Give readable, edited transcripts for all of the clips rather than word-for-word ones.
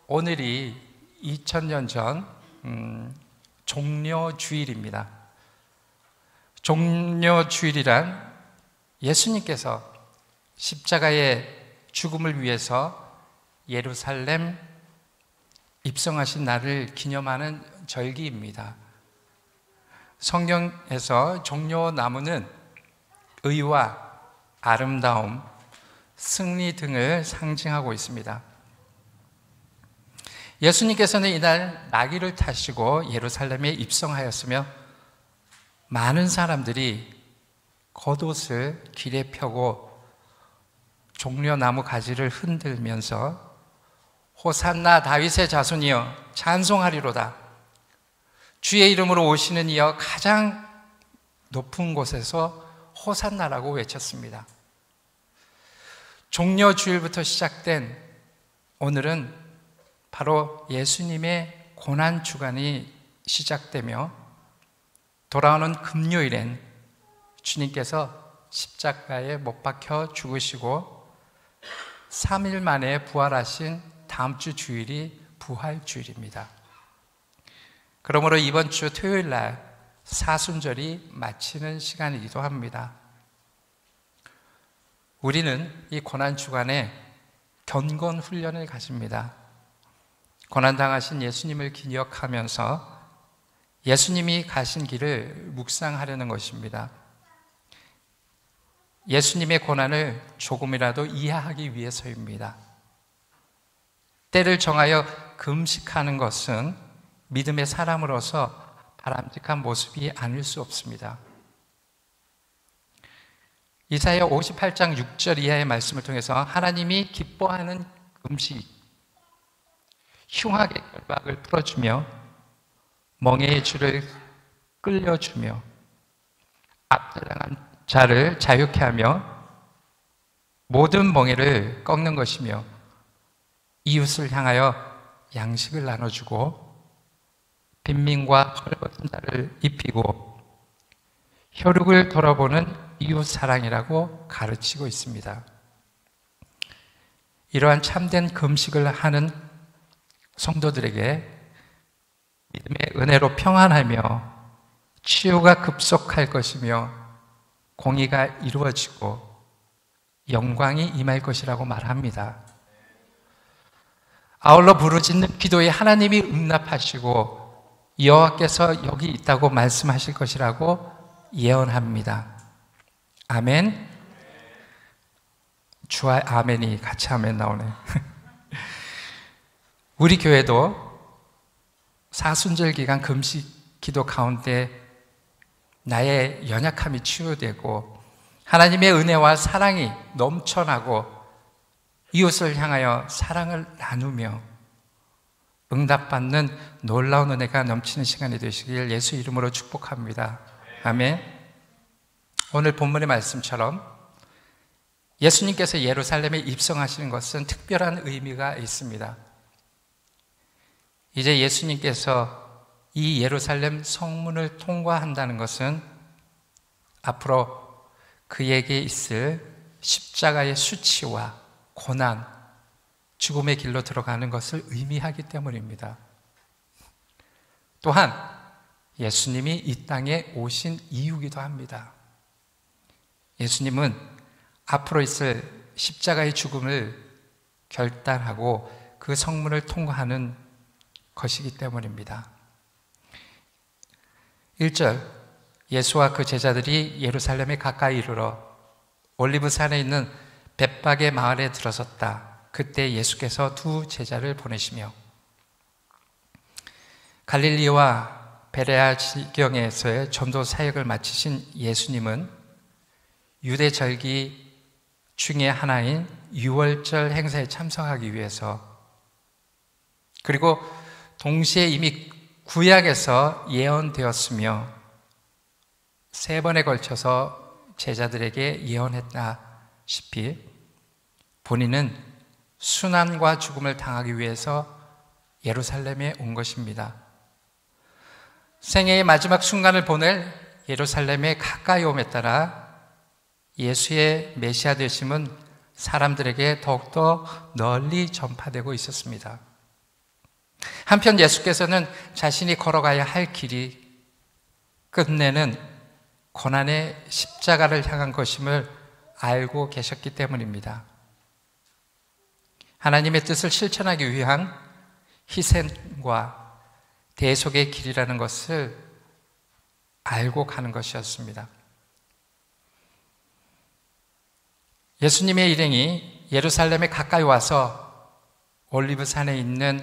오늘이 2000년 전 종려주일입니다. 종려주일이란 예수님께서 십자가의 죽음을 위해서 예루살렘 입성하신 날을 기념하는 절기입니다. 성경에서 종려나무는 의와 아름다움, 승리 등을 상징하고 있습니다. 예수님께서는 이날 나귀를 타시고 예루살렘에 입성하였으며 많은 사람들이 겉옷을 길에 펴고 종려나무 가지를 흔들면서 호산나 다윗의 자손이여 찬송하리로다. 주의 이름으로 오시는 이여 가장 높은 곳에서 호산나라고 외쳤습니다. 종려주일부터 시작된 오늘은 바로 예수님의 고난주간이 시작되며 돌아오는 금요일엔 주님께서 십자가에 못 박혀 죽으시고 3일 만에 부활하신 다음 주 주일이 부활주일입니다. 그러므로 이번 주 토요일 날 사순절이 마치는 시간이기도 합니다. 우리는 이 고난주간에 견곤훈련을 가집니다. 고난당하신 예수님을 기억하면서 예수님이 가신 길을 묵상하려는 것입니다. 예수님의 고난을 조금이라도 이해하기 위해서입니다. 때를 정하여 금식하는 것은 믿음의 사람으로서 바람직한 모습이 아닐 수 없습니다. 이사야 58장 6절 이하의 말씀을 통해서 하나님이 기뻐하는 금식, 흉악의 결박을 풀어주며 멍에의 줄을 끌려주며 압제당한 자를 자유케 하며 모든 멍에를 꺾는 것이며 이웃을 향하여 양식을 나눠주고 빈민과 헐벗은 자를 입히고 혈육을 돌아보는 이웃 사랑이라고 가르치고 있습니다. 이러한 참된 금식을 하는 성도들에게 믿음의 은혜로 평안하며 치유가 급속할 것이며 공의가 이루어지고 영광이 임할 것이라고 말합니다. 아울러 부르짖는 기도에 하나님이 응답하시고 여호와께서 여기 있다고 말씀하실 것이라고 예언합니다. 아멘. 주와 아멘이 같이 아멘 나오네. 우리 교회도 사순절 기간 금식 기도 가운데 나의 연약함이 치유되고 하나님의 은혜와 사랑이 넘쳐나고 이웃을 향하여 사랑을 나누며 응답받는 놀라운 은혜가 넘치는 시간이 되시길 예수 이름으로 축복합니다. 아멘. 오늘 본문의 말씀처럼 예수님께서 예루살렘에 입성하시는 것은 특별한 의미가 있습니다. 이제 예수님께서 이 예루살렘 성문을 통과한다는 것은 앞으로 그에게 있을 십자가의 수치와 고난, 죽음의 길로 들어가는 것을 의미하기 때문입니다. 또한 예수님이 이 땅에 오신 이유이기도 합니다. 예수님은 앞으로 있을 십자가의 죽음을 결단하고 그 성문을 통과하는 것이기 때문입니다. 1절, 예수와 그 제자들이 예루살렘에 가까이 이르러 올리브산에 있는 벳박의 마을에 들어섰다. 그때 예수께서 두 제자를 보내시며 갈릴리와 베레아 지경에서의 전도 사역을 마치신 예수님은 유대 절기 중에 하나인 유월절 행사에 참석하기 위해서 그리고 동시에 이미 구약에서 예언되었으며 3번에 걸쳐서 제자들에게 예언했다시피 본인은 순환과 죽음을 당하기 위해서 예루살렘에 온 것입니다. 생애의 마지막 순간을 보낼 예루살렘에 가까이 옴에 따라 예수의 메시아 되심은 사람들에게 더욱더 널리 전파되고 있었습니다. 한편 예수께서는 자신이 걸어가야 할 길이 끝내는 고난의 십자가를 향한 것임을 알고 계셨기 때문입니다. 하나님의 뜻을 실천하기 위한 희생과 대속의 길이라는 것을 알고 가는 것이었습니다. 예수님의 일행이 예루살렘에 가까이 와서 올리브산에 있는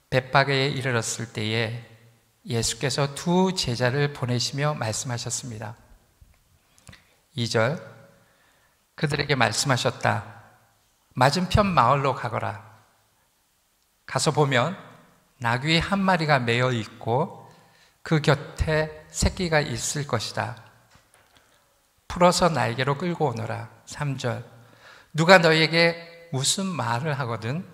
벳바게에 이르렀을 때에 예수께서 두 제자를 보내시며 말씀하셨습니다. 2절, 그들에게 말씀하셨다. 맞은편 마을로 가거라. 가서 보면 나귀 한 마리가 매여 있고 그 곁에 새끼가 있을 것이다. 풀어서 날개로 끌고 오너라. 3절, 누가 너희에게 무슨 말을 하거든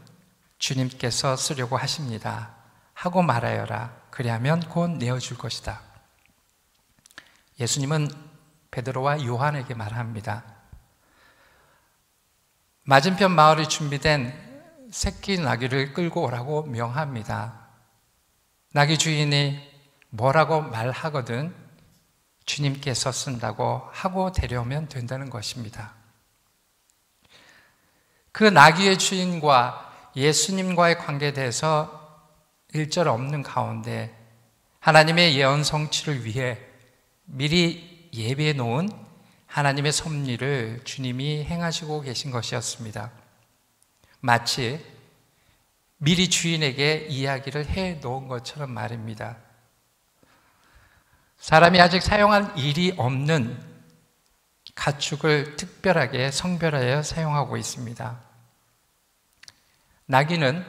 주님께서 쓰려고 하십니다 하고 말하여라. 그리하면 곧 내어줄 것이다. 예수님은 베드로와 요한에게 말합니다. 맞은편 마을에 준비된 새끼 나귀를 끌고 오라고 명합니다. 나귀 주인이 뭐라고 말하거든 주님께서 쓴다고 하고 데려오면 된다는 것입니다. 그 나귀의 주인과 예수님과의 관계에 대해서 일절 없는 가운데 하나님의 예언 성취를 위해 미리 예비해 놓은 하나님의 섭리를 주님이 행하시고 계신 것이었습니다. 마치 미리 주인에게 이야기를 해 놓은 것처럼 말입니다. 사람이 아직 사용한 일이 없는 가축을 특별하게 성별하여 사용하고 있습니다. 나귀는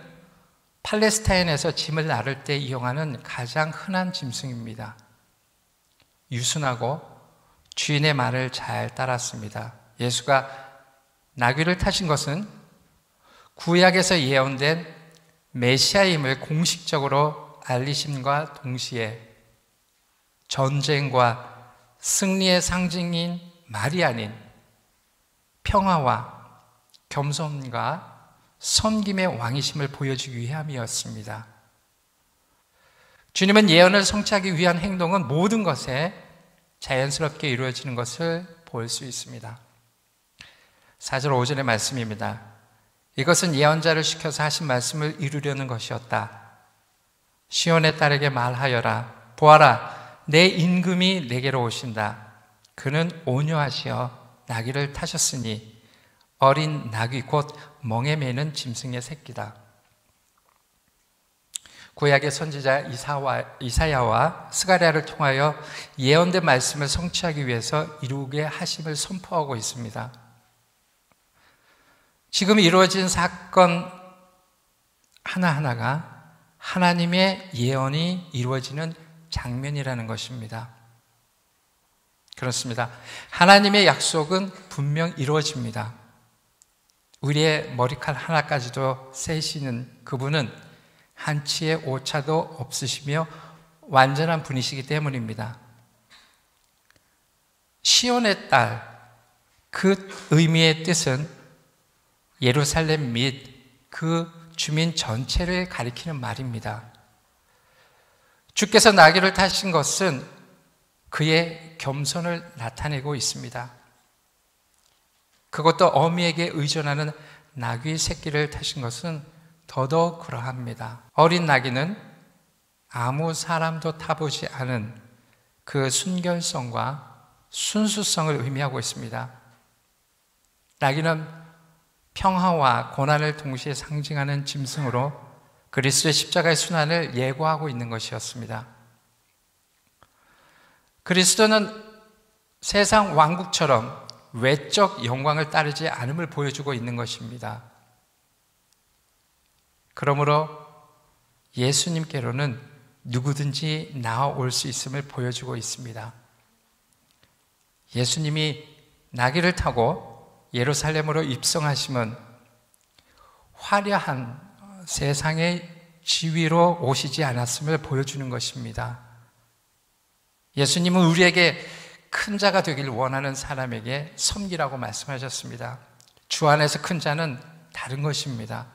팔레스타인에서 짐을 나를 때 이용하는 가장 흔한 짐승입니다. 유순하고 주인의 말을 잘 따랐습니다. 예수가 나귀를 타신 것은 구약에서 예언된 메시아임을 공식적으로 알리심과 동시에 전쟁과 승리의 상징인 말이 아닌 평화와 겸손과 섬김의 왕이심을 보여주기 위함이었습니다. 주님은 예언을 성취하기 위한 행동은 모든 것에 자연스럽게 이루어지는 것을 볼 수 있습니다. 4절 5절의 말씀입니다. 이것은 예언자를 시켜서 하신 말씀을 이루려는 것이었다. 시온의 딸에게 말하여라. 보아라, 내 임금이 내게로 오신다. 그는 온유하시어 나귀를 타셨으니 어린 나귀 곧 멍에 매는 짐승의 새끼다. 구약의 선지자 이사야와 스가랴를 통하여 예언된 말씀을 성취하기 위해서 이루게 하심을 선포하고 있습니다. 지금 이루어진 사건 하나하나가 하나님의 예언이 이루어지는 장면이라는 것입니다. 그렇습니다. 하나님의 약속은 분명 이루어집니다. 우리의 머리칼 하나까지도 세시는 그분은 한치의 오차도 없으시며 완전한 분이시기 때문입니다. 시온의 딸, 그 의미의 뜻은 예루살렘 및 그 주민 전체를 가리키는 말입니다. 주께서 나귀를 타신 것은 그의 겸손을 나타내고 있습니다. 그것도 어미에게 의존하는 나귀 새끼를 타신 것은 더더욱 그러합니다. 어린 나귀는 아무 사람도 타보지 않은 그 순결성과 순수성을 의미하고 있습니다. 나귀는 평화와 고난을 동시에 상징하는 짐승으로 그리스도의 십자가의 순환을 예고하고 있는 것이었습니다. 그리스도는 세상 왕국처럼 외적 영광을 따르지 않음을 보여주고 있는 것입니다. 그러므로 예수님께로는 누구든지 나아올 수 있음을 보여주고 있습니다. 예수님이 나귀를 타고 예루살렘으로 입성하심은 화려한 세상의 지위로 오시지 않았음을 보여주는 것입니다. 예수님은 우리에게 큰 자가 되길 원하는 사람에게 섬기라고 말씀하셨습니다. 주 안에서 큰 자는 다른 것입니다.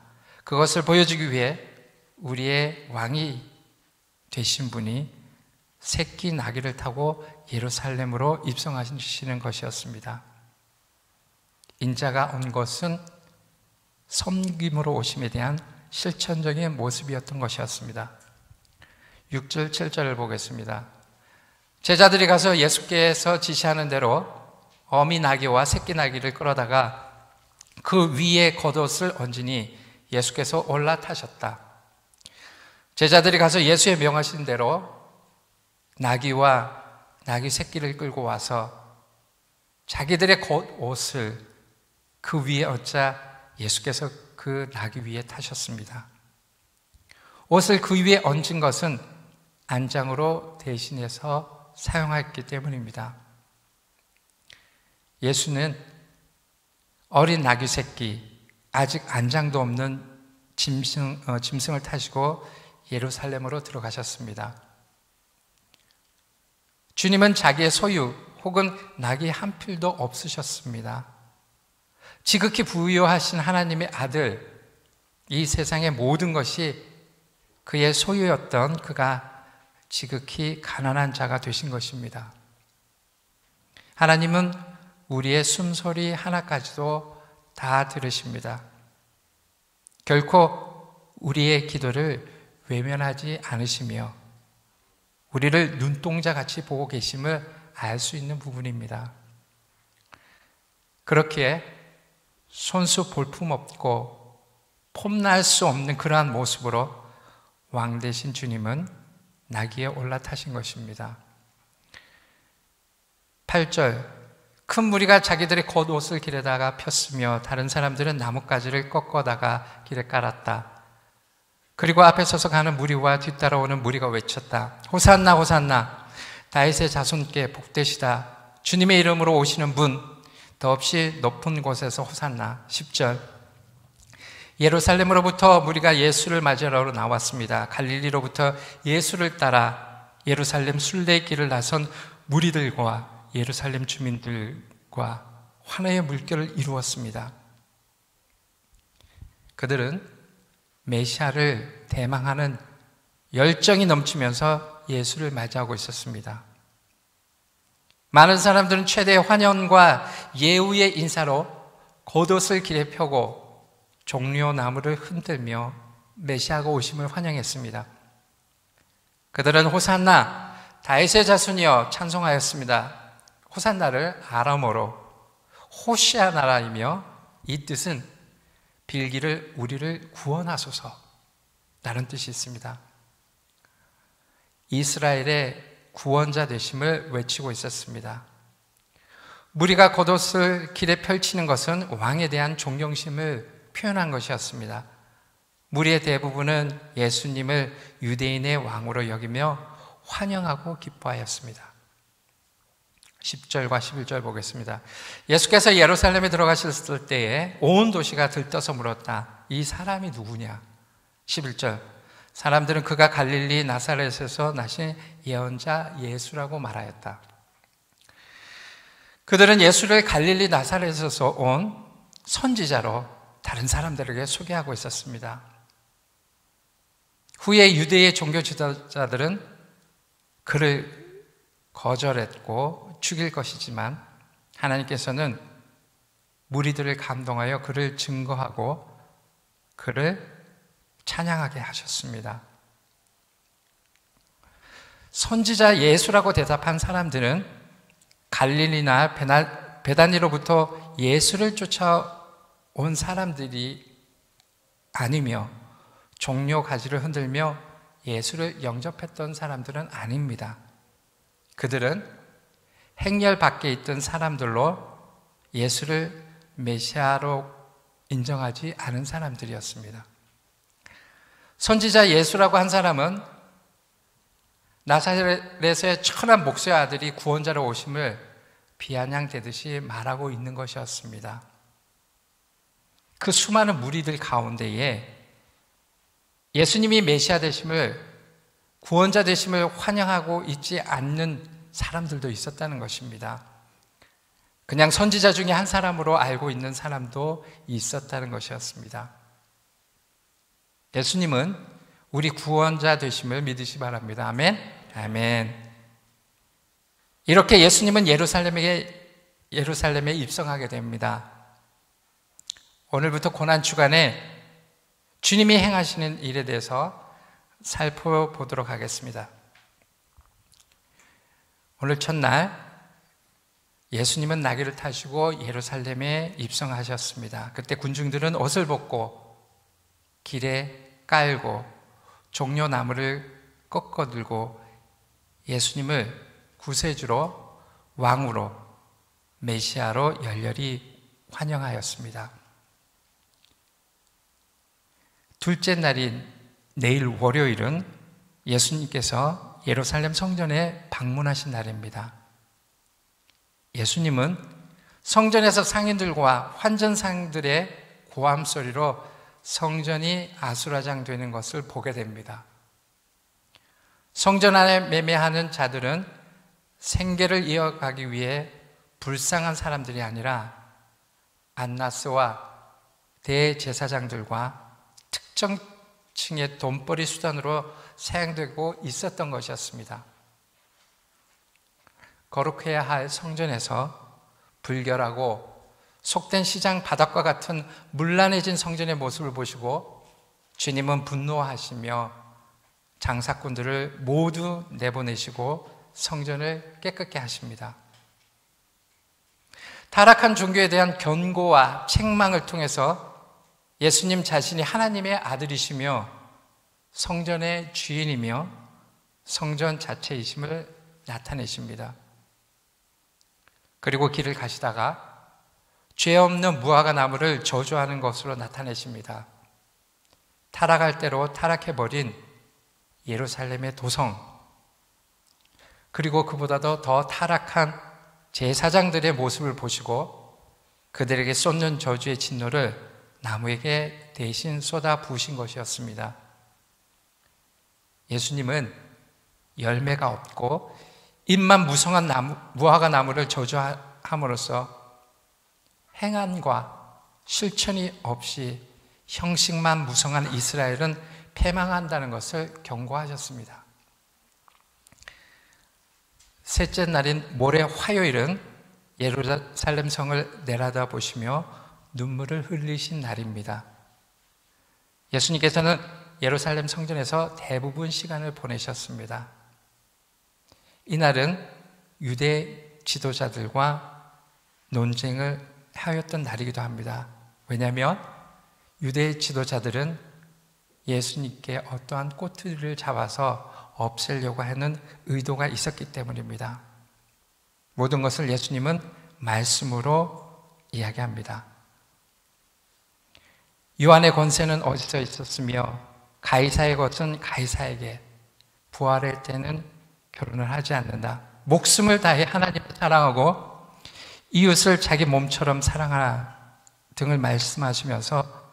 그것을 보여주기 위해 우리의 왕이 되신 분이 새끼 나귀를 타고 예루살렘으로 입성하시는 것이었습니다. 인자가 온 것은 섬김으로 오심에 대한 실천적인 모습이었던 것이었습니다. 6절, 7절을 보겠습니다. 제자들이 가서 예수께서 지시하는 대로 어미 나귀와 새끼 나귀를 끌어다가 그 위에 겉옷을 얹으니 예수께서 올라타셨다. 제자들이 가서 예수의 명하신 대로 나귀와 나귀 새끼를 끌고 와서 자기들의 겉옷을 그 위에 얹자 예수께서 그 나귀 위에 타셨습니다. 옷을 그 위에 얹은 것은 안장으로 대신해서 사용했기 때문입니다. 예수는 어린 나귀 새끼, 아직 안장도 없는 짐승을 타시고 예루살렘으로 들어가셨습니다. 주님은 자기의 소유 혹은 낙이 한 필도 없으셨습니다. 지극히 부유하신 하나님의 아들, 이 세상의 모든 것이 그의 소유였던 그가 지극히 가난한 자가 되신 것입니다. 하나님은 우리의 숨소리 하나까지도 다 들으십니다. 결코 우리의 기도를 외면하지 않으시며 우리를 눈동자같이 보고 계심을 알 수 있는 부분입니다. 그렇기에 손수 볼품없고 폼날 수 없는 그러한 모습으로 왕 되신 주님은 나귀에 올라타신 것입니다. 8절, 큰 무리가 자기들의 겉옷을 길에다가 폈으며 다른 사람들은 나뭇가지를 꺾어다가 길에 깔았다. 그리고 앞에 서서 가는 무리와 뒤따라오는 무리가 외쳤다. 호산나 호산나, 다윗의 자손께 복되시다. 주님의 이름으로 오시는 분, 더없이 높은 곳에서 호산나. 10절, 예루살렘으로부터 무리가 예수를 맞으러 나왔습니다. 갈릴리로부터 예수를 따라 예루살렘 순례길을 나선 무리들과 예루살렘 주민들과 환호의 물결을 이루었습니다. 그들은 메시아를 대망하는 열정이 넘치면서 예수를 맞이하고 있었습니다. 많은 사람들은 최대의 환영과 예우의 인사로 겉옷을 길에 펴고 종려 나무를 흔들며 메시아가 오심을 환영했습니다. 그들은 호산나, 다윗의 자손이여 찬송하였습니다. 호산나를 아람어로 호시아나라이며 이 뜻은 빌기를 우리를 구원하소서 라는 뜻이 있습니다. 이스라엘의 구원자 되심을 외치고 있었습니다. 무리가 겉옷을 길에 펼치는 것은 왕에 대한 존경심을 표현한 것이었습니다. 무리의 대부분은 예수님을 유대인의 왕으로 여기며 환영하고 기뻐하였습니다. 10절과 11절 보겠습니다. 예수께서 예루살렘에 들어가셨을 때에 온 도시가 들떠서 물었다. 이 사람이 누구냐? 11절, 사람들은 그가 갈릴리 나사렛에서 나신 예언자 예수라고 말하였다. 그들은 예수를 갈릴리 나사렛에서 온 선지자로 다른 사람들에게 소개하고 있었습니다. 후에 유대의 종교 지도자들은 그를 거절했고 죽일 것이지만 하나님께서는 무리들을 감동하여 그를 증거하고 그를 찬양하게 하셨습니다. 선지자 예수라고 대답한 사람들은 갈릴리나 베다니로부터 예수를 쫓아온 사람들이 아니며 종려 가지를 흔들며 예수를 영접했던 사람들은 아닙니다. 그들은 행렬 밖에 있던 사람들로 예수를 메시아로 인정하지 않은 사람들이었습니다. 선지자 예수라고 한 사람은 나사렛의 천한 목수의 아들이 구원자로 오심을 비아냥대듯이 말하고 있는 것이었습니다. 그 수많은 무리들 가운데에 예수님이 메시아 되심을, 구원자 되심을 환영하고 있지 않는 사람들도 있었다는 것입니다. 그냥 선지자 중에 한 사람으로 알고 있는 사람도 있었다는 것이었습니다. 예수님은 우리 구원자 되심을 믿으시 바랍니다. 아멘. 아멘. 이렇게 예수님은 예루살렘에 입성하게 됩니다. 오늘부터 고난 주간에 주님이 행하시는 일에 대해서 살펴보도록 하겠습니다. 오늘 첫날 예수님은 나귀를 타시고 예루살렘에 입성하셨습니다. 그때 군중들은 옷을 벗고 길에 깔고 종려나무를 꺾어 들고 예수님을 구세주로, 왕으로, 메시아로 열렬히 환영하였습니다. 둘째 날인 내일 월요일은 예수님께서 예루살렘 성전에 방문하신 날입니다. 예수님은 성전에서 상인들과 환전상들의 고함 소리로 성전이 아수라장되는 것을 보게 됩니다. 성전 안에 매매하는 자들은 생계를 이어가기 위해 불쌍한 사람들이 아니라 안나스와 대제사장들과 특정 층의 돈벌이 수단으로 사용되고 있었던 것이었습니다. 거룩해야 할 성전에서 불결하고 속된 시장 바닥과 같은 문란해진 성전의 모습을 보시고 주님은 분노하시며 장사꾼들을 모두 내보내시고 성전을 깨끗게 하십니다. 타락한 종교에 대한 견고와 책망을 통해서 예수님 자신이 하나님의 아들이시며 성전의 주인이며 성전 자체이심을 나타내십니다. 그리고 길을 가시다가 죄 없는 무화과 나무를 저주하는 것으로 나타내십니다. 타락할 대로 타락해버린 예루살렘의 도성, 그리고 그보다도 더 타락한 제사장들의 모습을 보시고 그들에게 쏟는 저주의 진노를 나무에게 대신 쏟아 부으신 것이었습니다. 예수님은 열매가 없고 잎만 무성한 무화과 나무를 저주함으로써 행함과 실천이 없이 형식만 무성한 이스라엘은 패망한다는 것을 경고하셨습니다. 셋째 날인 모레 화요일은 예루살렘 성을 내려다보시며 눈물을 흘리신 날입니다. 예수님께서는 예루살렘 성전에서 대부분 시간을 보내셨습니다. 이날은 유대 지도자들과 논쟁을 하였던 날이기도 합니다. 왜냐하면 유대 지도자들은 예수님께 어떠한 꼬투리를 잡아서 없애려고 하는 의도가 있었기 때문입니다. 모든 것을 예수님은 말씀으로 이야기합니다. 요한의 권세는 어디서 있었으며 가이사의 것은 가이사에게, 부활할 때는 결혼을 하지 않는다. 목숨을 다해 하나님을 사랑하고 이웃을 자기 몸처럼 사랑하라 등을 말씀하시면서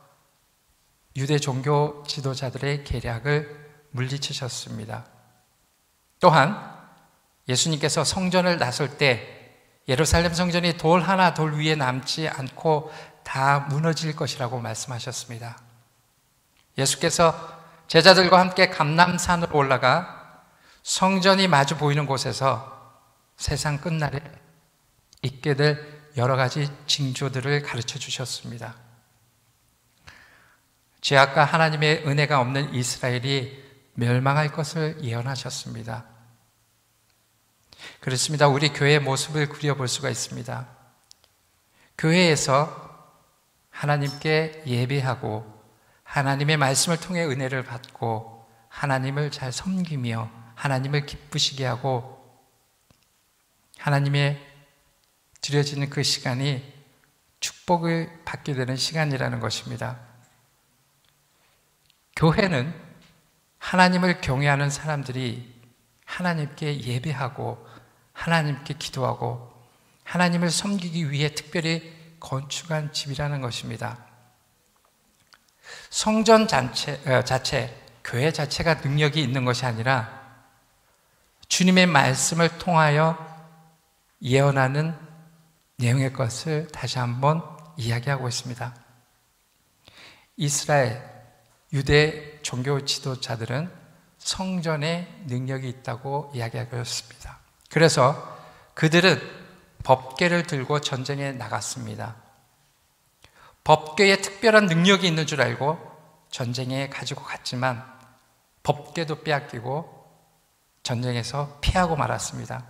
유대 종교 지도자들의 계략을 물리치셨습니다. 또한 예수님께서 성전을 나설 때 예루살렘 성전이 돌 하나 돌 위에 남지 않고 다 무너질 것이라고 말씀하셨습니다. 예수께서 제자들과 함께 감람산으로 올라가 성전이 마주 보이는 곳에서 세상 끝날에 있게 될 여러 가지 징조들을 가르쳐 주셨습니다. 죄악과 하나님의 은혜가 없는 이스라엘이 멸망할 것을 예언하셨습니다. 그렇습니다. 우리 교회의 모습을 그려볼 수가 있습니다. 교회에서 하나님께 예배하고 하나님의 말씀을 통해 은혜를 받고 하나님을 잘 섬기며 하나님을 기쁘시게 하고 하나님의 드려지는 그 시간이 축복을 받게 되는 시간이라는 것입니다. 교회는 하나님을 경외하는 사람들이 하나님께 예배하고 하나님께 기도하고 하나님을 섬기기 위해 특별히 건축한 집이라는 것입니다. 성전 자체, 교회 자체가 능력이 있는 것이 아니라 주님의 말씀을 통하여 예언하는 내용의 것을 다시 한번 이야기하고 있습니다. 이스라엘, 유대 종교 지도자들은 성전에 능력이 있다고 이야기하고 있습니다. 그래서 그들은 법궤를 들고 전쟁에 나갔습니다. 법궤에 특별한 능력이 있는 줄 알고 전쟁에 가지고 갔지만 법궤도 빼앗기고 전쟁에서 피하고 말았습니다.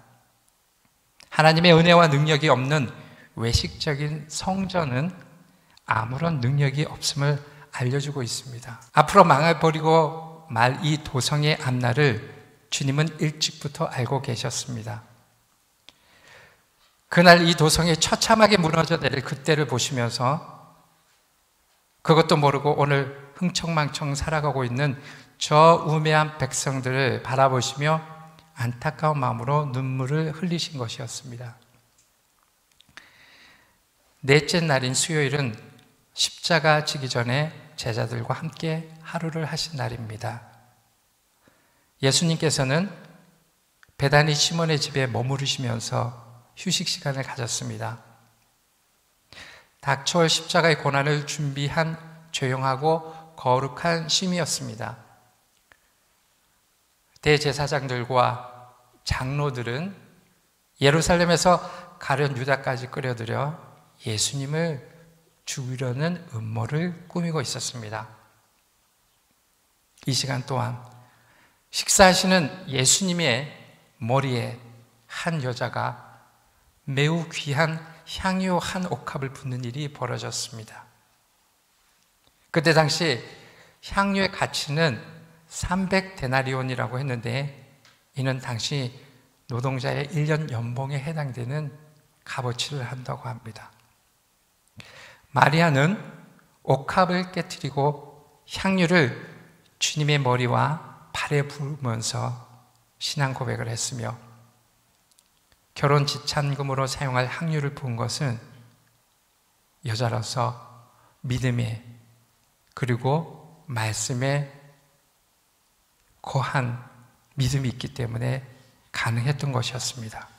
하나님의 은혜와 능력이 없는 외식적인 성전은 아무런 능력이 없음을 알려주고 있습니다. 앞으로 망해버리고 말 이 도성의 앞날을 주님은 일찍부터 알고 계셨습니다. 그날 이 도성이 처참하게 무너져 내릴 그때를 보시면서 그것도 모르고 오늘 흥청망청 살아가고 있는 저 우매한 백성들을 바라보시며 안타까운 마음으로 눈물을 흘리신 것이었습니다. 넷째 날인 수요일은 십자가 지기 전에 제자들과 함께 하루를 하신 날입니다. 예수님께서는 베다니 시몬의 집에 머무르시면서 휴식 시간을 가졌습니다. 닥쳐올 십자가의 고난을 준비한 조용하고 거룩한 쉼이었습니다. 대제사장들과 장로들은 예루살렘에서 가룟 유다까지 끌어들여 예수님을 죽이려는 음모를 꾸미고 있었습니다. 이 시간 또한 식사하시는 예수님의 머리에 한 여자가 매우 귀한 향유 한 옥합을 붓는 일이 벌어졌습니다. 그때 당시 향유의 가치는 300데나리온이라고 했는데 이는 당시 노동자의 1년 연봉에 해당되는 값어치를 한다고 합니다. 마리아는 옥합을 깨뜨리고 향유를 주님의 머리와 발에 부으면서 신앙 고백을 했으며 결혼 지참금으로 사용할 향유를 부은 것은 여자로서 믿음에 그리고 말씀에 고한 믿음이 있기 때문에 가능했던 것이었습니다.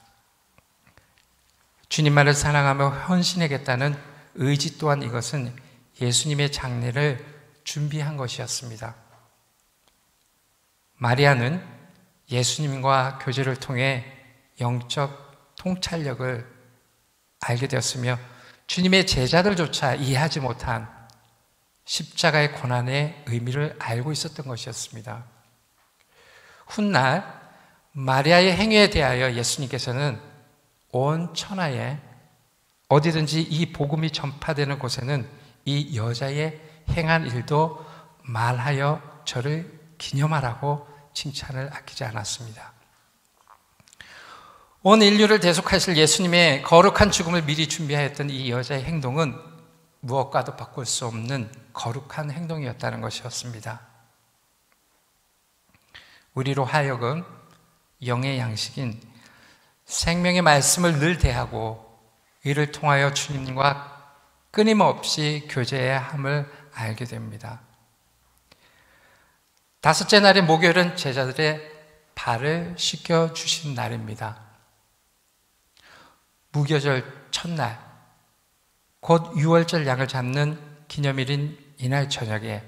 주님만을 사랑하며 헌신하겠다는 의지 또한 이것은 예수님의 장례를 준비한 것이었습니다. 마리아는 예수님과 교제를 통해 영적 통찰력을 알게 되었으며 주님의 제자들조차 이해하지 못한 십자가의 고난의 의미를 알고 있었던 것이었습니다. 훗날 마리아의 행위에 대하여 예수님께서는 온 천하에 어디든지 이 복음이 전파되는 곳에는 이 여자의 행한 일도 말하여 저를 기념하라고 칭찬을 아끼지 않았습니다. 온 인류를 대속하실 예수님의 거룩한 죽음을 미리 준비하였던 이 여자의 행동은 무엇과도 바꿀 수 없는 거룩한 행동이었다는 것이었습니다. 우리로 하여금 영의 양식인 생명의 말씀을 늘 대하고 이를 통하여 주님과 끊임없이 교제해야 함을 알게 됩니다. 다섯째 날의 목요일은 제자들의 발을 씻겨주신 날입니다. 무교절 첫날, 곧 유월절 양을 잡는 기념일인 이날 저녁에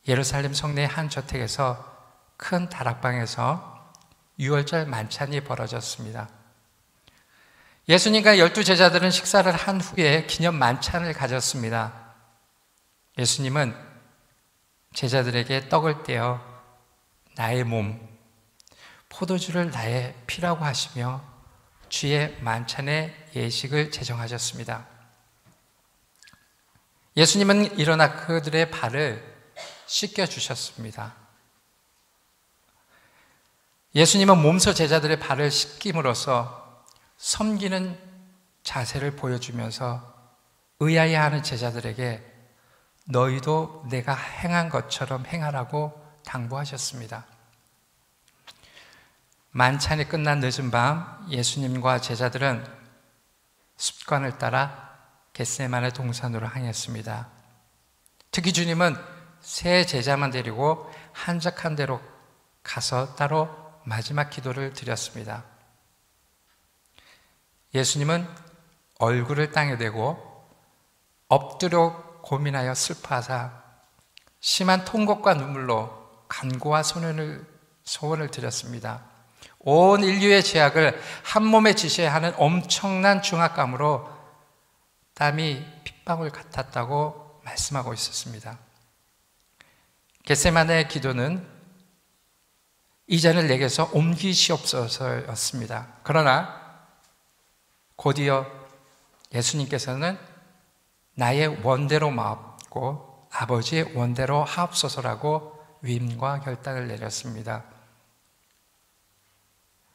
예루살렘 성내의 한 저택에서 큰 다락방에서 유월절 만찬이 벌어졌습니다. 예수님과 12제자들은 식사를 한 후에 기념 만찬을 가졌습니다. 예수님은 제자들에게 떡을 떼어 나의 몸, 포도주를 나의 피라고 하시며 주의 만찬의 예식을 제정하셨습니다. 예수님은 일어나 그들의 발을 씻겨주셨습니다. 예수님은 몸소 제자들의 발을 씻김으로써 섬기는 자세를 보여주면서 의아해하는 제자들에게 너희도 내가 행한 것처럼 행하라고 당부하셨습니다. 만찬이 끝난 늦은 밤 예수님과 제자들은 습관을 따라 겟세마네 동산으로 향했습니다. 특히 주님은 세 제자만 데리고 한적한 데로 가서 따로 마지막 기도를 드렸습니다. 예수님은 얼굴을 땅에 대고 엎드려 고민하여 슬퍼하사 심한 통곡과 눈물로 간구와 소원을 드렸습니다. 온 인류의 죄악을 한 몸에 지셔야 하는 엄청난 중압감으로 땀이 핏방울 같았다고 말씀하고 있었습니다. 겟세마네의 기도는 이 잔을 내게서 옮기시옵소서였습니다. 그러나 곧이어 예수님께서는 나의 원대로 마옵고 아버지의 원대로 하옵소서라고 위임과 결단을 내렸습니다.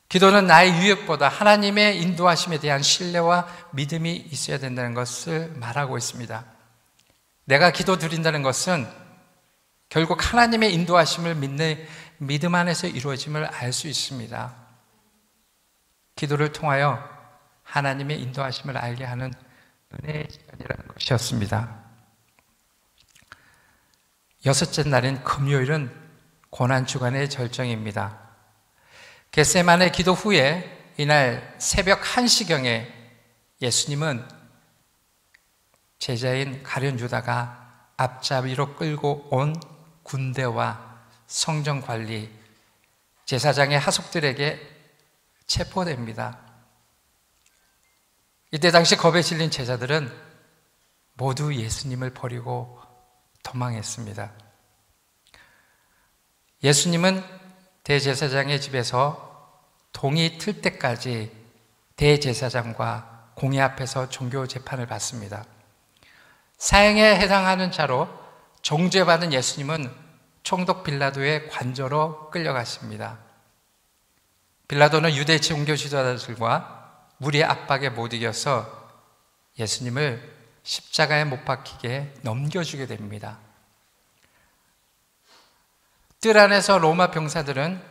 기도는 나의 유익보다 하나님의 인도하심에 대한 신뢰와 믿음이 있어야 된다는 것을 말하고 있습니다. 내가 기도 드린다는 것은 결국 하나님의 인도하심을 믿는 믿음 안에서 이루어짐을 알 수 있습니다. 기도를 통하여 하나님의 인도하심을 알게 하는 은혜의 시간이라는 것이었습니다. 여섯째 날인 금요일은 고난주간의 절정입니다. 겟세마네 기도 후에 이날 새벽 1시경에 예수님은 제자인 가룟 유다가 앞잡이로 끌고 온 군대와 성전관리, 제사장의 하속들에게 체포됩니다. 이때 당시 겁에 질린 제자들은 모두 예수님을 버리고 도망했습니다. 예수님은 대제사장의 집에서 동이 틀 때까지 대제사장과 공회 앞에서 종교 재판을 받습니다. 사형에 해당하는 자로 정죄받은 예수님은 총독 빌라도의 관저로 끌려갔습니다. 빌라도는 유대 종교 지도자들과 무리의 압박에 못 이겨서 예수님을 십자가에 못 박히게 넘겨주게 됩니다. 뜰 안에서 로마 병사들은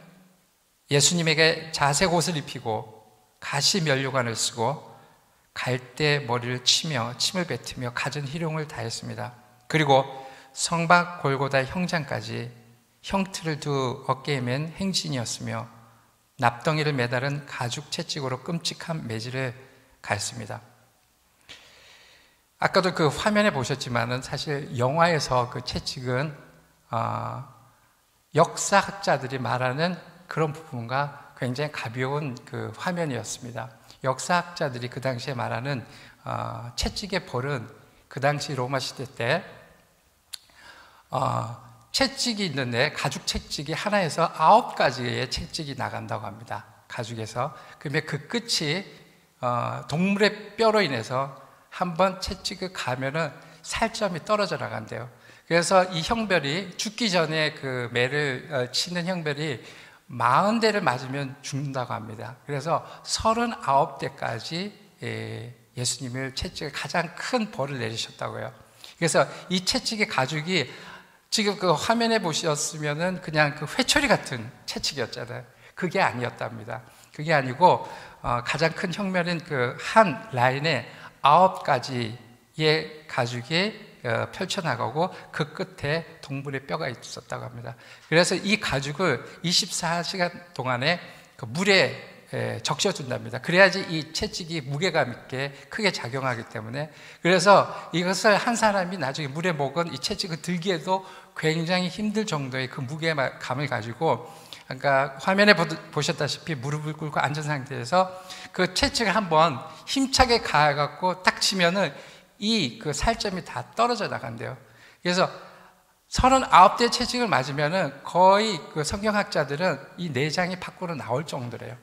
예수님에게 자색 옷을 입히고 가시 면류관을 쓰고 갈대 머리를 치며 침을 뱉으며 갖은 희롱을 다했습니다. 그리고 성박 골고다 형장까지 형틀을 두 어깨에 맨 행진이었으며 납덩이를 매달은 가죽 채찍으로 끔찍한 매질을 가했습니다. 아까도 그 화면에 보셨지만은 사실 영화에서 그 채찍은 역사학자들이 말하는 그런 부분과 굉장히 가벼운 그 화면이었습니다. 역사학자들이 그 당시에 말하는 채찍의 벌은 그 당시 로마 시대 때 채찍이 있는데 가죽 채찍이 하나에서 9가지의 채찍이 나간다고 합니다. 가죽에서. 그러면 그 끝이 동물의 뼈로 인해서 한번 채찍을 가면은 살점이 떨어져 나간대요. 그래서 이 형벌이 죽기 전에 그 매를 치는 형벌이 40대를 맞으면 죽는다고 합니다. 그래서 39대까지 예수님을 채찍을 가장 큰 벌을 내리셨다고요. 그래서 이 채찍의 가죽이 지금 그 화면에 보셨으면은 그냥 그 회초리 같은 채찍이었잖아요. 그게 아니었답니다. 그게 아니고 가장 큰 형면인 그 한 라인에 9가지의 가죽이 펼쳐나가고 그 끝에 동물의 뼈가 있었다고 합니다. 그래서 이 가죽을 24시간 동안에 그 물에 적셔둔답니다. 그래야지 이 채찍이 무게감 있게 크게 작용하기 때문에. 그래서 이것을 한 사람이 나중에 물에 먹은 이 채찍을 들기에도 굉장히 힘들 정도의 그 무게감을 가지고, 그러니까 화면에 보셨다시피 무릎을 꿇고 앉은 상태에서 그 채찍을 한번 힘차게 가해갖고 딱 치면은 이 그 살점이 다 떨어져 나간대요. 그래서 39대 채찍을 맞으면은 거의 그 성경학자들은 이 내장이 밖으로 나올 정도래요.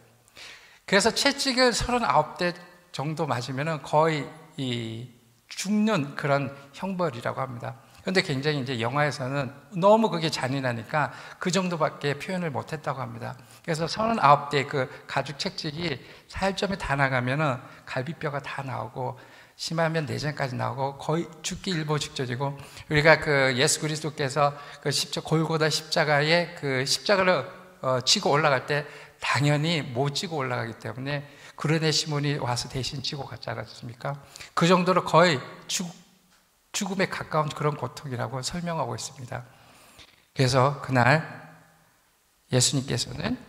그래서 채찍을 39대 정도 맞으면은 거의 이 죽는 그런 형벌이라고 합니다. 그런데 굉장히 이제 영화에서는 너무 그게 잔인하니까 그 정도밖에 표현을 못 했다고 합니다. 그래서 39대 그 가죽 채찍이 살점이 다 나가면은 갈비뼈가 다 나오고 심하면 내장까지 나오고 거의 죽기 일보 직전이고, 우리가 그 예수 그리스도께서 그 골고다 십자가에 그 십자가를 치고 올라갈 때 당연히 못 지고 올라가기 때문에 구레네 시몬이 와서 대신 지고 갔지 않았습니까? 그 정도로 거의 죽음에 가까운 그런 고통이라고 설명하고 있습니다. 그래서 그날 예수님께서는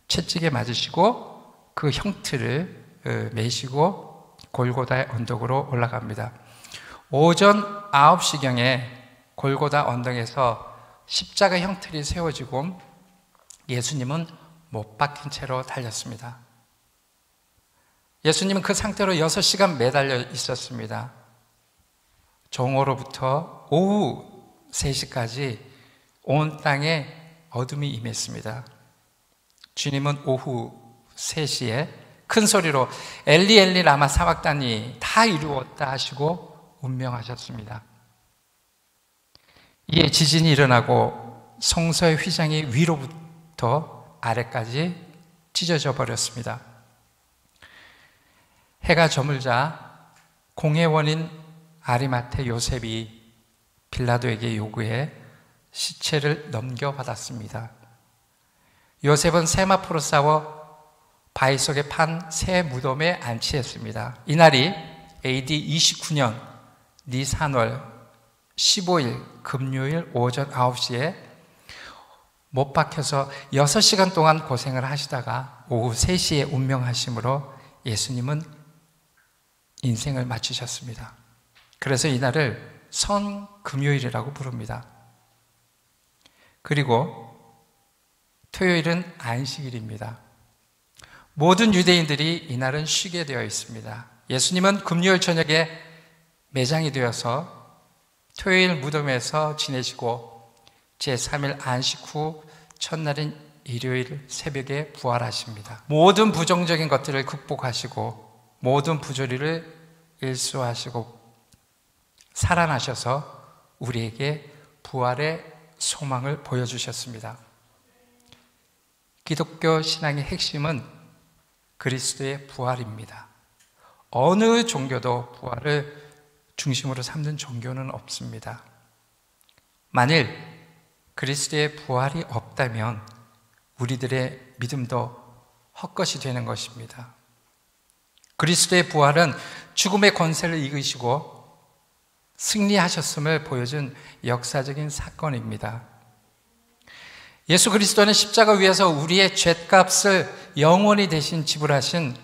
채찍에 맞으시고 그 형틀을 매시고 골고다의 언덕으로 올라갑니다. 오전 9시경에 골고다 언덕에서 십자가 형틀이 세워지고 예수님은 못 박힌 채로 달렸습니다. 예수님은 그 상태로 6시간 매달려 있었습니다. 정오로부터 오후 3시까지 온 땅에 어둠이 임했습니다. 주님은 오후 3시에 큰 소리로 엘리 엘리 라마 사박다니, 다 이루었다 하시고 운명하셨습니다. 이에 지진이 일어나고 성소의 휘장이 위로부터 아래까지 찢어져 버렸습니다. 해가 저물자 공회원인 아리마테 요셉이 빌라도에게 요구해 시체를 넘겨받았습니다. 요셉은 세마포로 싸워 바위 속에 판 새 무덤에 안치했습니다. 이날이 AD 29년 니산월 15일 금요일 오전 9시에 못 박혀서 6시간 동안 고생을 하시다가 오후 3시에 운명하심으로 예수님은 인생을 마치셨습니다. 그래서 이날을 선금요일이라고 부릅니다. 그리고 토요일은 안식일입니다. 모든 유대인들이 이날은 쉬게 되어 있습니다. 예수님은 금요일 저녁에 매장이 되어서 토요일 무덤에서 지내시고 제3일 안식 후 첫날인 일요일 새벽에 부활하십니다. 모든 부정적인 것들을 극복하시고 모든 부조리를 일수하시고 살아나셔서 우리에게 부활의 소망을 보여주셨습니다. 기독교 신앙의 핵심은 그리스도의 부활입니다. 어느 종교도 부활을 중심으로 삼는 종교는 없습니다. 만일 그리스도의 부활이 없다면 우리들의 믿음도 헛것이 되는 것입니다. 그리스도의 부활은 죽음의 권세를 이기시고 승리하셨음을 보여준 역사적인 사건입니다. 예수 그리스도는 십자가 위에서 우리의 죗값을 영원히 대신 지불하신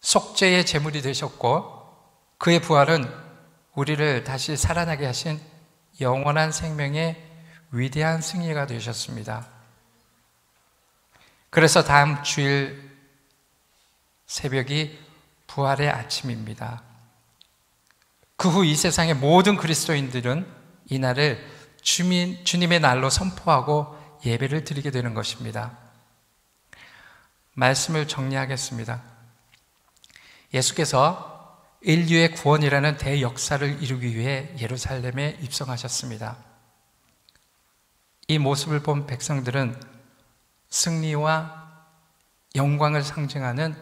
속죄의 제물이 되셨고 그의 부활은 우리를 다시 살아나게 하신 영원한 생명의 위대한 승리가 되셨습니다. 그래서 다음 주일 새벽이 부활의 아침입니다. 그 후 이 세상의 모든 그리스도인들은 이날을 주님의 날로 선포하고 예배를 드리게 되는 것입니다. 말씀을 정리하겠습니다. 예수께서 인류의 구원이라는 대역사를 이루기 위해 예루살렘에 입성하셨습니다. 이 모습을 본 백성들은 승리와 영광을 상징하는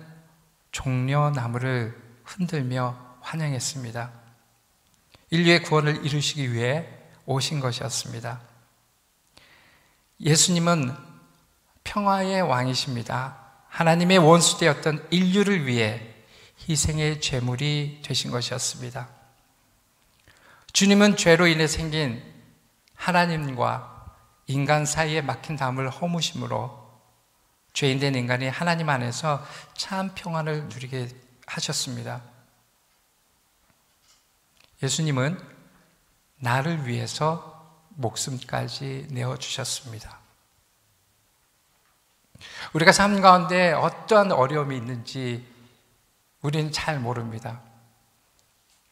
종려나무를 흔들며 환영했습니다. 인류의 구원을 이루시기 위해 오신 것이었습니다. 예수님은 평화의 왕이십니다. 하나님의 원수되었던 인류를 위해 희생의 제물이 되신 것이었습니다. 주님은 죄로 인해 생긴 하나님과 인간 사이에 막힌 담을 허무심으로 죄인된 인간이 하나님 안에서 참 평안을 누리게 하셨습니다. 예수님은 나를 위해서 목숨까지 내어주셨습니다. 우리가 삶 가운데 어떠한 어려움이 있는지 우리는 잘 모릅니다.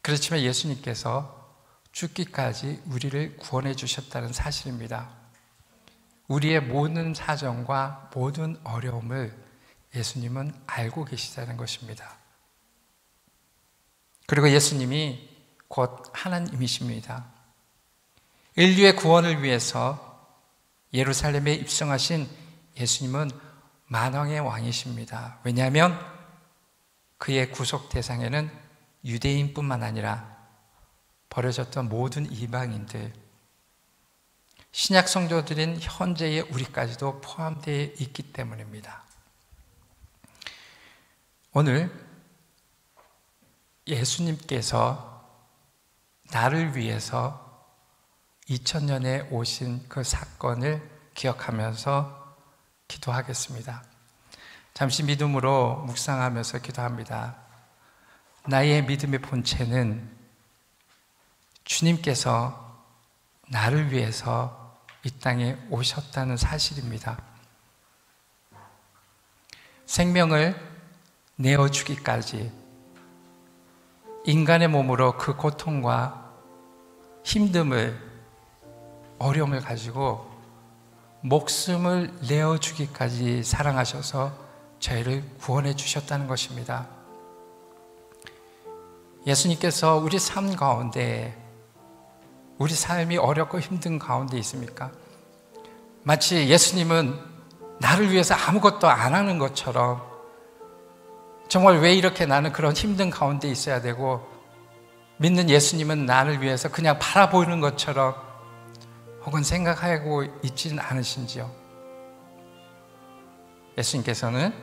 그렇지만 예수님께서 죽기까지 우리를 구원해 주셨다는 사실입니다. 우리의 모든 사정과 모든 어려움을 예수님은 알고 계시다는 것입니다. 그리고 예수님이 곧 하나님이십니다. 인류의 구원을 위해서 예루살렘에 입성하신 예수님은 만왕의 왕이십니다. 왜냐하면 그의 구속 대상에는 유대인뿐만 아니라 버려졌던 모든 이방인들, 신약 성도들인 현재의 우리까지도 포함되어 있기 때문입니다. 오늘 예수님께서 나를 위해서 2000년에 오신 그 사건을 기억하면서 기도하겠습니다. 잠시 믿음으로 묵상하면서 기도합니다. 나의 믿음의 본체는 주님께서 나를 위해서 이 땅에 오셨다는 사실입니다. 생명을 내어주기까지 인간의 몸으로 그 고통과 힘듦을, 어려움을 가지고 목숨을 내어주기까지 사랑하셔서 저희를 구원해 주셨다는 것입니다. 예수님께서 우리 삶 가운데, 우리 삶이 어렵고 힘든 가운데 있습니까? 마치 예수님은 나를 위해서 아무것도 안 하는 것처럼, 정말 왜 이렇게 나는 그런 힘든 가운데 있어야 되고, 믿는 예수님은 나를 위해서 그냥 바라보이는 것처럼 혹은 생각하고 있지는 않으신지요? 예수님께서는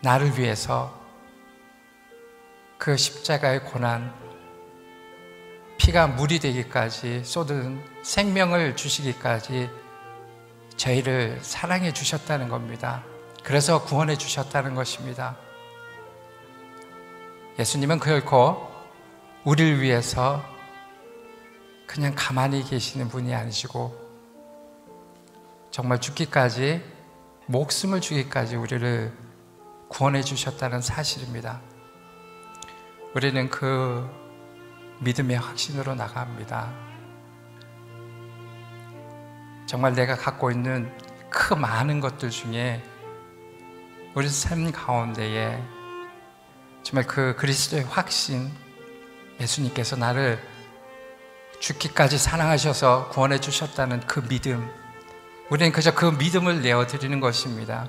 나를 위해서 그 십자가의 고난, 피가 물이 되기까지 쏟은 생명을 주시기까지 저희를 사랑해 주셨다는 겁니다. 그래서 구원해 주셨다는 것입니다. 예수님은 결코 우리를 위해서 그냥 가만히 계시는 분이 아니시고 정말 죽기까지, 목숨을 주기까지 우리를 구원해 주셨다는 사실입니다. 우리는 그 믿음의 확신으로 나갑니다. 정말 내가 갖고 있는 그 많은 것들 중에 우리 삶 가운데에 정말 그 그리스도의 확신, 예수님께서 나를 죽기까지 사랑하셔서 구원해 주셨다는 그 믿음, 우리는 그저 그 믿음을 내어드리는 것입니다.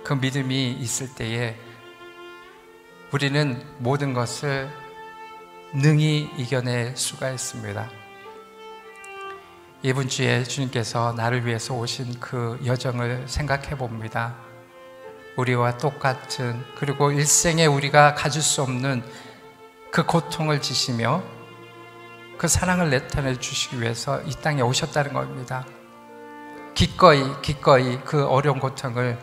그 믿음이 있을 때에 우리는 모든 것을 능히 이겨낼 수가 있습니다. 이번 주에 주님께서 나를 위해서 오신 그 여정을 생각해 봅니다. 우리와 똑같은, 그리고 일생에 우리가 가질 수 없는 그 고통을 지시며 그 사랑을 나타내 주시기 위해서 이 땅에 오셨다는 겁니다. 기꺼이 그 어려운 고통을,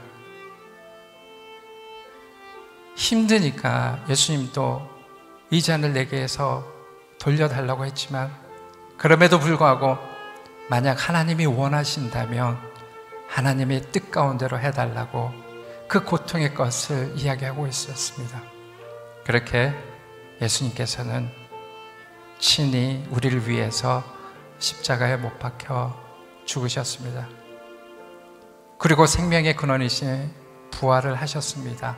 힘드니까 예수님도 이 잔을 내게서 돌려달라고 했지만, 그럼에도 불구하고 만약 하나님이 원하신다면 하나님의 뜻 가운데로 해달라고 그 고통의 것을 이야기하고 있었습니다. 그렇게 예수님께서는 친히 우리를 위해서 십자가에 못 박혀 죽으셨습니다. 그리고 생명의 근원이신 부활을 하셨습니다.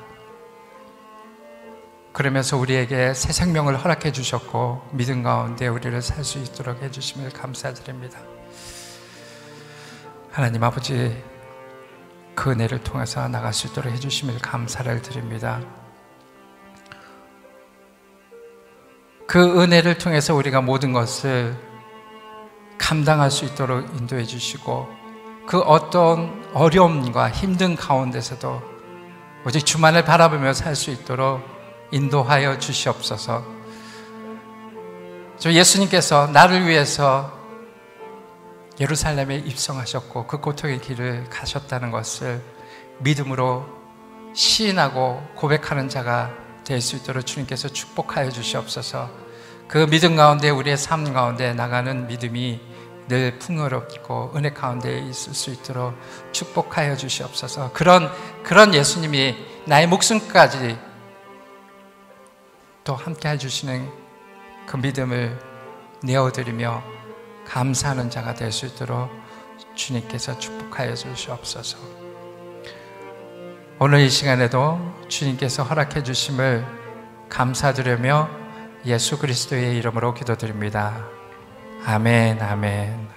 그러면서 우리에게 새 생명을 허락해 주셨고 믿음 가운데 우리를 살 수 있도록 해주심을 감사드립니다. 하나님 아버지, 그 은혜를 통해서 나갈 수 있도록 해주심을 감사를 드립니다. 그 은혜를 통해서 우리가 모든 것을 감당할 수 있도록 인도해 주시고, 그 어떤 어려움과 힘든 가운데서도 오직 주만을 바라보며 살 수 있도록 인도하여 주시옵소서. 예수님께서 나를 위해서 예루살렘에 입성하셨고 그 고통의 길을 가셨다는 것을 믿음으로 시인하고 고백하는 자가 될 수 있도록 주님께서 축복하여 주시옵소서. 그 믿음 가운데, 우리의 삶 가운데 나가는 믿음이 늘 풍요롭고 은혜 가운데 있을 수 있도록 축복하여 주시옵소서. 그런 예수님이 나의 목숨까지 또 함께 해주시는 그 믿음을 내어드리며 감사하는 자가 될 수 있도록 주님께서 축복하여 주시옵소서. 오늘 이 시간에도 주님께서 허락해 주심을 감사드리며 예수 그리스도의 이름으로 기도드립니다. 아멘, 아멘.